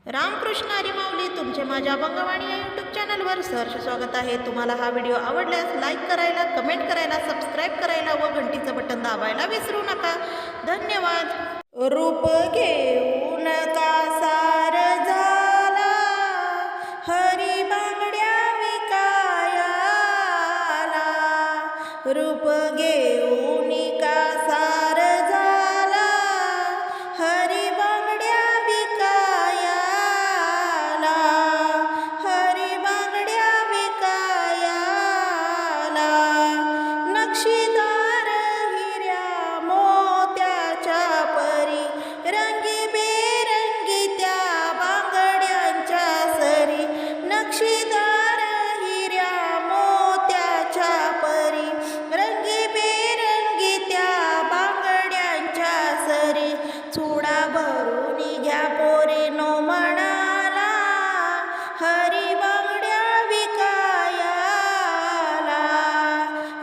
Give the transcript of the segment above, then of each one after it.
रामकृष्ण हरी माऊली तुमचे माझ्या अभंगवाणी या यूट्यूब चॅनलवर सहर्ष स्वागत आहे। तुम्हाला हा व्हिडिओ आवडल्यास लाईक करायला, कमेंट करायला, सबस्क्राईब करायला व घंटीचं बटन दाबायला विसरू नका। धन्यवाद। रूप घेऊन कासार झाला हरी बांगड्या विकायाला, रूप घेऊन कासार झाला हरी बांगड्या विकायाला, हरी बांगड्या विकायाला। नक्षीदार हिऱ्या मोत्याच्या परी रंगीबेरंगी त्या बांगड्यांच्या सरी, नक्षीदार हिऱ्या मोत्याच्या परी रंगीबेरंगी त्या बांगड्यांच्या सरी। चुडा भरून घ्या पोरीनो म्हणाला हरी बांगड्या विकायाला,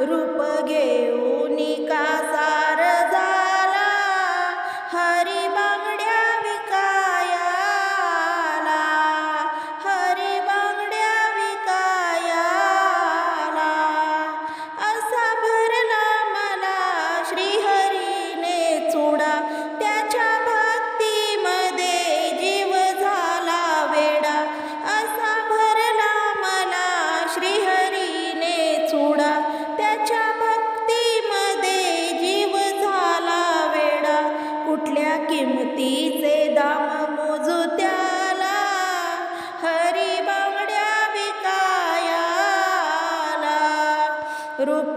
रूप घेऊन कासार झाला हरी बांगड्या विकायाला, हरी बांगड्या विकायाला। असा भरला मला श्रीहरीने चुडा, त्याच्या भक्तीमध्ये जीव झाला वेडा। असा भरला मला श्रीहरीने चुडा, त्याच्या भक्तीमध्ये जीव झाला वेडा। कुठल्या किमतीचे दाम मोजू त्याला हरी बांगड्या विकायाला, रूप